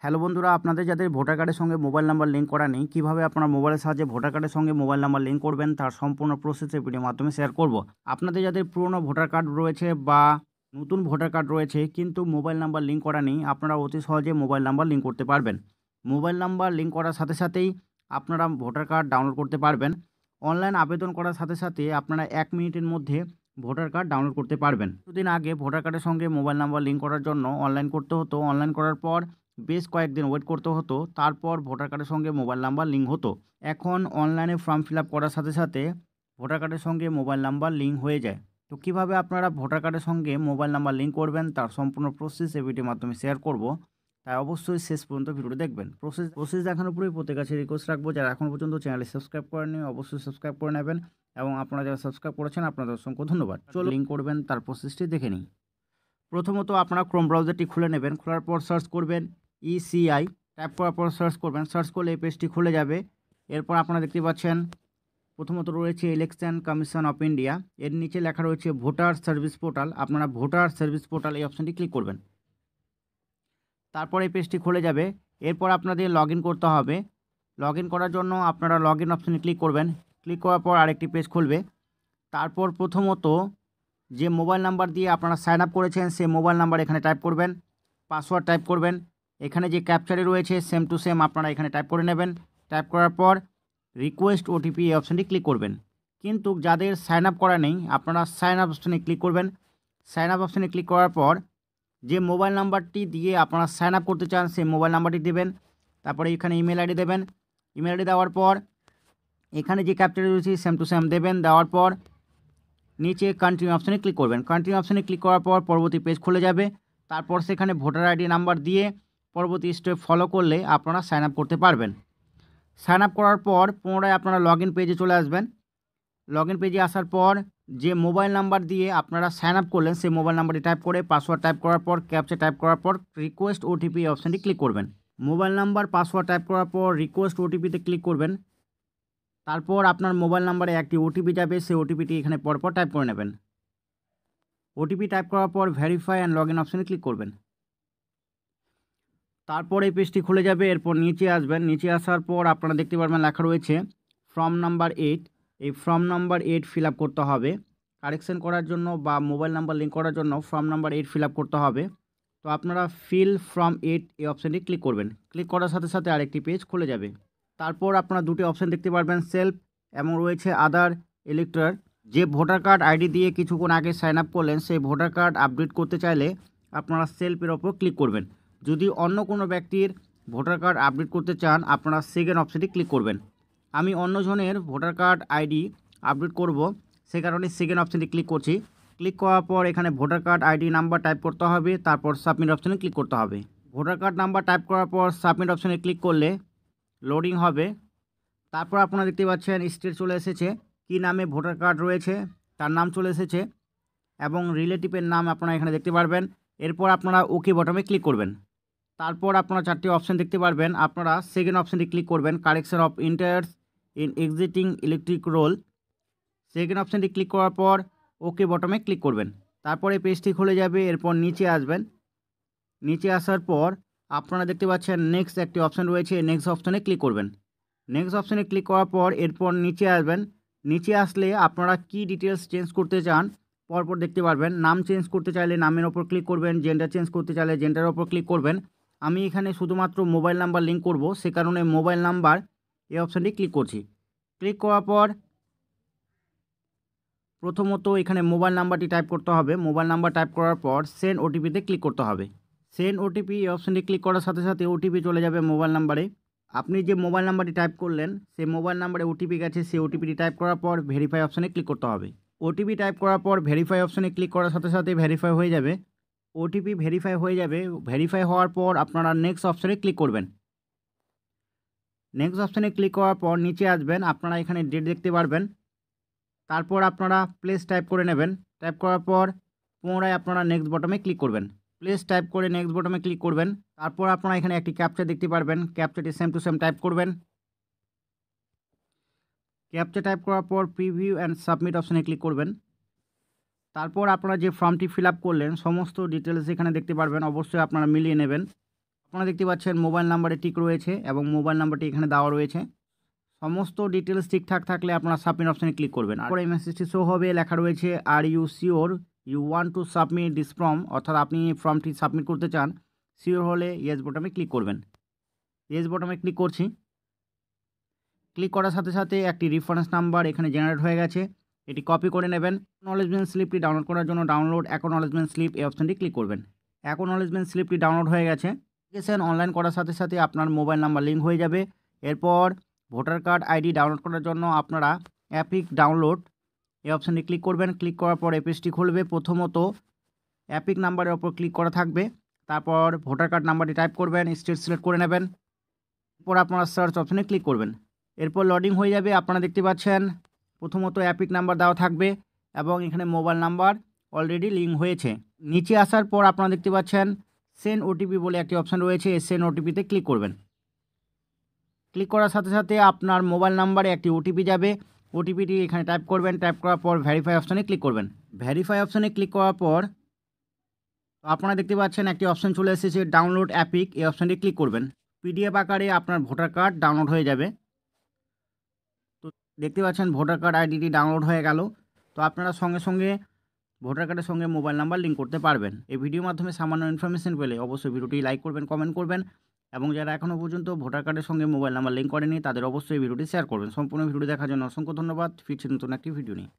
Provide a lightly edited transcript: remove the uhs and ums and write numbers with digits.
Hello বন্ধুরা, আপনাদের যাদের ভোটার কার্ডের সঙ্গে মোবাইল নাম্বার লিঙ্ক করা নেই, কীভাবে আপনারা মোবাইলের সাহায্যে ভোটার কার্ডের সঙ্গে মোবাইল নাম্বার লিঙ্ক করবেন তার সম্পূর্ণ প্রসেস এই ভিডিওর মাধ্যমে শেয়ার করব। আপনাদের যাদের পুরনো ভোটার কার্ড রয়েছে বা নতুন ভোটার কার্ড রয়েছে কিন্তু মোবাইল নাম্বার লিঙ্ক করা নেই, আপনারা অতি সহজে মোবাইল নাম্বার লিঙ্ক করতে পারবেন। মোবাইল নাম্বার লিঙ্ক করার সাথে সাথেই আপনারা ভোটার কার্ড ডাউনলোড করতে পারবেন। অনলাইন আবেদন করার সাথে সাথে আপনারা 1 মিনিটের মধ্যে ভোটার কার্ড ডাউনলোড করতে পারবেন। কিছুদিন আগে ভোটার কার্ডের সঙ্গে মোবাইল নাম্বার লিঙ্ক করার জন্য অনলাইন করতে হতো। অনলাইন করার পর বেশ কয়েকদিন ওয়েট করতে হতো, তারপর ভোটার কার্ডের সঙ্গে মোবাইল নাম্বার লিঙ্ক হতো। এখন অনলাইনে ফর্ম ফিল আপ করার সাথে সাথে ভোটার কার্ডের সঙ্গে মোবাইল নাম্বার লিঙ্ক হয়ে যায়। তো কীভাবে আপনারা ভোটার কার্ডের সঙ্গে মোবাইল নাম্বার লিঙ্ক করবেন তার সম্পূর্ণ প্রসেস এই ভিডিওর মাধ্যমে শেয়ার করব, তাই অবশ্যই শেষ পর্যন্ত ভিডিওটি দেখবেন। প্রসেস দেখানোর পরেই প্রত্যেক কাছে রিকোয়েস্ট রাখবো, যারা এখন পর্যন্ত চ্যানেলে সাবস্ক্রাইব করেননি অবশ্যই সাবস্ক্রাইব করে নেবেন, এবং আপনারা যারা সাবস্ক্রাইব করেছেন আপনাদের অসংখ্য ধন্যবাদ। চলো লিঙ্ক করবেন তার প্রসেসটি দেখে নিই। প্রথমত আপনারা ক্রোম ব্রাউজারটি খুলে নেবেন, খোলার পর সার্চ করবেন ECI, টাইপ করার পর সার্চ করবেন, সার্চ করলে এই পেজটি খুলে যাবে। এরপর আপনারা দেখতে পাচ্ছেন প্রথমত রয়েছে ইলেকশন কমিশন অফ ইন্ডিয়া, এর নিচে লেখা রয়েছে ভোটার সার্ভিস পোর্টাল। আপনারা ভোটার সার্ভিস পোর্টাল এই অপশানটি ক্লিক করবেন, তারপর এই পেজটি খুলে যাবে। এরপর আপনাদের লগ ইন করতে হবে। লগ ইন করার জন্য আপনারা লগ ইন অপশানে ক্লিক করবেন, ক্লিক করার পর আরেকটি পেজ খুলবে। তারপর প্রথমত যে মোবাইল নাম্বার দিয়ে আপনারা সাইন আপ করেছেন সেই মোবাইল নাম্বার এখানে টাইপ করবেন, পাসওয়ার্ড টাইপ করবেন। এখানে যে ক্যাপচারে রয়েছে সেম টু সেম আপনারা এখানে টাইপ করে নেবেন। টাইপ করার পর রিকোয়েস্ট ওটিপি এই অপশানটি ক্লিক করবেন। কিন্তু যাদের সাইন আপ করা নেই আপনারা সাইন আপ অপশানে ক্লিক করবেন। সাইন আপ অপশানে ক্লিক করার পর যে মোবাইল নাম্বারটি দিয়ে আপনারা সাইন আপ করতে চান সেই মোবাইল নাম্বারটি দেবেন। তারপরে এখানে ইমেল আইডি দেবেন। ইমেল আইডি দেওয়ার পর এখানে যে ক্যাপচারে রয়েছে সেম টু সেম দেবেন। দেওয়ার পর নিচে কন্টিনিউ অপশানে ক্লিক করবেন। কন্টিনিউ অপশানে ক্লিক করার পর পরবর্তী পেজ খুলে যাবে। তারপর সেখানে ভোটার আইডি নাম্বার দিয়ে পরবর্তী স্টেপ ফলো করলে আপনারা সাইন আপ করতে পারবেন। সাইন আপ করার পর পুনরায় আপনারা লগ ইন পেজে চলে আসবেন। লগ ইন পেজে আসার পর যে মোবাইল নাম্বার দিয়ে আপনারা সাইন আপ করলেন সেই মোবাইল নাম্বারটি টাইপ করে পাসওয়ার্ড টাইপ করার পর ক্যাপচা টাইপ করার পর রিকোয়েস্ট ওটিপি অপশানটি ক্লিক করবেন। মোবাইল নাম্বার পাসওয়ার্ড টাইপ করার পর রিকোয়েস্ট ওটিপিতে ক্লিক করবেন। তারপর আপনার মোবাইল নাম্বারে একটি ওটিপি যাবে, সেই ওটিপিটি এখানে পরপর টাইপ করে নেবেন। ওটিপি টাইপ করার পর ভেরিফাই অ্যান্ড লগ ইন অপশানে ক্লিক করবেন। তারপর এই পেজটি খুলে যাবে। এরপর নিচে আসবেন, নিচে আসার পর আপনারা দেখতে পারবেন লেখা রয়েছে ফর্ম নাম্বার 8। এই ফর্ম নাম্বার 8 ফিল আপ করতে হবে। কারেকশন করার জন্য বা মোবাইল নাম্বার লিঙ্ক করার জন্য ফর্ম নাম্বার 8 ফিল আপ করতে হবে। তো আপনারা ফিল ফর্ম 8 এই অপশানটি ক্লিক করবেন। ক্লিক করার সাথে সাথে আরেকটি পেজ খুলে যাবে। তারপর আপনারা দুটি অপশান দেখতে পারবেন, সেলফ এবং রয়েছে আদার ইলেক্টর। যে ভোটার কার্ড আইডি দিয়ে কিছুক্ষণ আগে সাইন আপ করলেন সেই ভোটার কার্ড আপডেট করতে চাইলে আপনারা সেলফের ওপর ক্লিক করবেন। যদি অন্য কোনো ব্যক্তির ভোটার কার্ড আপডেট করতে চান আপনারা সেকেন্ড অপশানটি ক্লিক করবেন। আমি অন্যজনের ভোটার কার্ড আইডি আপডেট করব, সে কারণে সেকেন্ড অপশানটি ক্লিক করছি। ক্লিক করার পর এখানে voter card ID number type করতে হবে, তারপর সাবমিট অপশানে ক্লিক করতে হবে। ভোটার কার্ড নাম্বার টাইপ করার পর সাবমিট অপশানে ক্লিক করলে লোডিং হবে। তারপর আপনারা দেখতে পাচ্ছেন স্টেট চলে এসেছে, কী নামে ভোটার কার্ড রয়েছে তার নাম চলে এসেছে, এবং রিলেটিভের নাম আপনারা এখানে দেখতে পারবেন। এরপর আপনারা ওকে বটমে ক্লিক করবেন। তারপর আপনারা 4টি অপশান দেখতে পারবেন, আপনারা সেকেন্ড অপশানটি ক্লিক করবেন, correction of entries in existing electric roll. Second অপশানটি ক্লিক করার পর ওকে বটমে ক্লিক করবেন। তারপরে পেজটি খুলে যাবে। এরপর নিচে আসবেন, নিচে আসার পর আপনারা দেখতে পাচ্ছেন নেক্সট একটি অপশান রয়েছে, নেক্সট অপশানে ক্লিক করবেন। নেক্সট অপশানে ক্লিক করার পর এরপর নিচে আসবেন। নিচে আসলে আপনারা কি ডিটেলস চেঞ্জ করতে চান পরপর দেখতে পারবেন। নাম চেঞ্জ করতে চাইলে নামের ওপর ক্লিক করবেন, জেন্ডার চেঞ্জ করতে চাইলে জেন্ডারের ওপর ক্লিক করবেন। আমি এখানে শুধুমাত্র মোবাইল নাম্বার লিঙ্ক করব, সে কারণে মোবাইল নাম্বার এই অপশানটি ক্লিক করছি। ক্লিক করার পর প্রথমত এখানে মোবাইল নাম্বারটি টাইপ করতে হবে। মোবাইল নাম্বার টাইপ করার পর সেন্ড ওটিপিতে ক্লিক করতে হবে। সেন্ড ওটিপি এই অপশানটি ক্লিক করার সাথে সাথে ওটিপি চলে যাবে মোবাইল নাম্বারে। আপনি যে মোবাইল নাম্বারটি টাইপ করলেন সেই মোবাইল নাম্বারে ওটিপি গেছে, সেই ওটিপিটি টাইপ করার পর ভেরিফাই অপশানে ক্লিক করতে হবে। ওটিপি টাইপ করার পর ভেরিফাই অপশানে ক্লিক করার সাথে সাথে ভেরিফাই হয়ে যাবে। ওটিপি ভেরিফাই হয়ে যাবে। ভেরিফাই হওয়ার পর আপনারা নেক্সট অপশানে ক্লিক করবেন। নেক্সট অপশানে ক্লিক করার পর নিচে আসবেন, আপনারা এখানে ডেট দেখতে পারবেন। তারপর আপনারা প্লেস টাইপ করে নেবেন। টাইপ করার পর পুনরায় আপনারা নেক্সট বটমে ক্লিক করবেন। প্লেস টাইপ করে নেক্সট বটমে ক্লিক করবেন। তারপর আপনারা এখানে একটি ক্যাপচা দেখতে পারবেন, ক্যাপচাটি সেম টু সেম টাইপ করবেন। ক্যাপচা টাইপ করার পর প্রিভিউ অ্যান্ড সাবমিট অপশানে ক্লিক করবেন। তারপর আপনারা যে ফর্মটি ফিল আপ করলেন সমস্ত ডিটেলস এখানে দেখতে পারবেন, অবশ্যই আপনারা মিলিয়ে নেবেন। আপনারা দেখতে পাচ্ছেন মোবাইল নাম্বারে টিক রয়েছে এবং মোবাইল নাম্বারটি এখানে দেওয়া রয়েছে। সমস্ত ডিটেলস ঠিকঠাক থাকলে আপনারা সাবমিট অপশানে ক্লিক করবেন। আর এই মেসেজটি শো হবে, লেখা রয়েছে are you sure you want to submit this form, অর্থাৎ আপনি ফর্মটি সাবমিট করতে চান। শিওর হলে ইয়েস বটনে ক্লিক করবেন। ইয়েস বটনে ক্লিক করছি। ক্লিক করার সাথে সাথে একটি রেফারেন্স নাম্বার এখানে জেনারেট হয়ে গেছে, এটি কপি করে নেবেন। অ্যাকনলেজমেন্ট স্লিপটি ডাউনলোড করার জন্য ডাউনলোড অ্যাকনলেজমেন্ট স্লিপ এই অপশানটি ক্লিক করবেন। অ্যাকনলেজমেন্ট স্লিপটি ডাউনলোড হয়ে গেছে। অ্যাপ্লিকেশন অনলাইন করার সাথে সাথে আপনার মোবাইল নাম্বার লিঙ্ক হয়ে যাবে। এরপর ভোটার কার্ড আইডি ডাউনলোড করার জন্য আপনারা অ্যাপিক ডাউনলোড এই অপশানটি ক্লিক করবেন। ক্লিক করার পর এই পেজটি খুলবে। প্রথমত অ্যাপিক নাম্বারের ওপর ক্লিক করা থাকবে, তারপর ভোটার কার্ড নাম্বারটি টাইপ করবেন, স্টেট সিলেক্ট করে নেবেন। এরপর আপনারা সার্চ অপশানে ক্লিক করবেন। এরপর লোডিং হয়ে যাবে। আপনারা দেখতে পাচ্ছেন প্রথমত অ্যাপিক নাম্বার দেওয়া থাকবে এবং এখানে মোবাইল নাম্বার অলরেডি লিঙ্ক হয়েছে। নিচে আসার পর আপনারা দেখতে পাচ্ছেন সেন্ড ওটিপি বলে একটি অপশান রয়েছে, এই সেন্ড ওটিপিতে ক্লিক করবেন। ক্লিক করার সাথে সাথে আপনার মোবাইল নাম্বারে একটি ওটিপি যাবে, ওটিপিটি এখানে টাইপ করবেন। টাইপ করার পর ভেরিফাই অপশানে ক্লিক করবেন। ভেরিফাই অপশানে ক্লিক করার পর আপনারা দেখতে পাচ্ছেন একটি অপশান চলে এসেছে ডাউনলোড অ্যাপিক, এই অপশানটি ক্লিক করবেন। পিডিএফ আকারে আপনার ভোটার কার্ড ডাউনলোড হয়ে যাবে। তো দেখতে পাচ্ছেন ভোটার কার্ড আইডিটি ডাউনলোড হয়ে গেল। তো আপনারা সঙ্গে সঙ্গে ভোটার কার্ডের সঙ্গে মোবাইল নাম্বার লিঙ্ক করতে পারবেন। এই ভিডিওর মাধ্যমে সামান্য ইনফরমেশন পেলে অবশ্যই ভিডিওটি লাইক করবেন, কমেন্ট করবেন এবং যারা এখনও পর্যন্ত ভোটার কার্ডের সঙ্গে মোবাইল নাম্বার লিঙ্ক করেনি তাদের অবশ্যই ভিডিওটি শেয়ার করবেন। সম্পূর্ণ ভিডিও দেখার জন্য অসংখ্য ধন্যবাদ। ফিরছি নতুন একটি ভিডিও নিয়ে।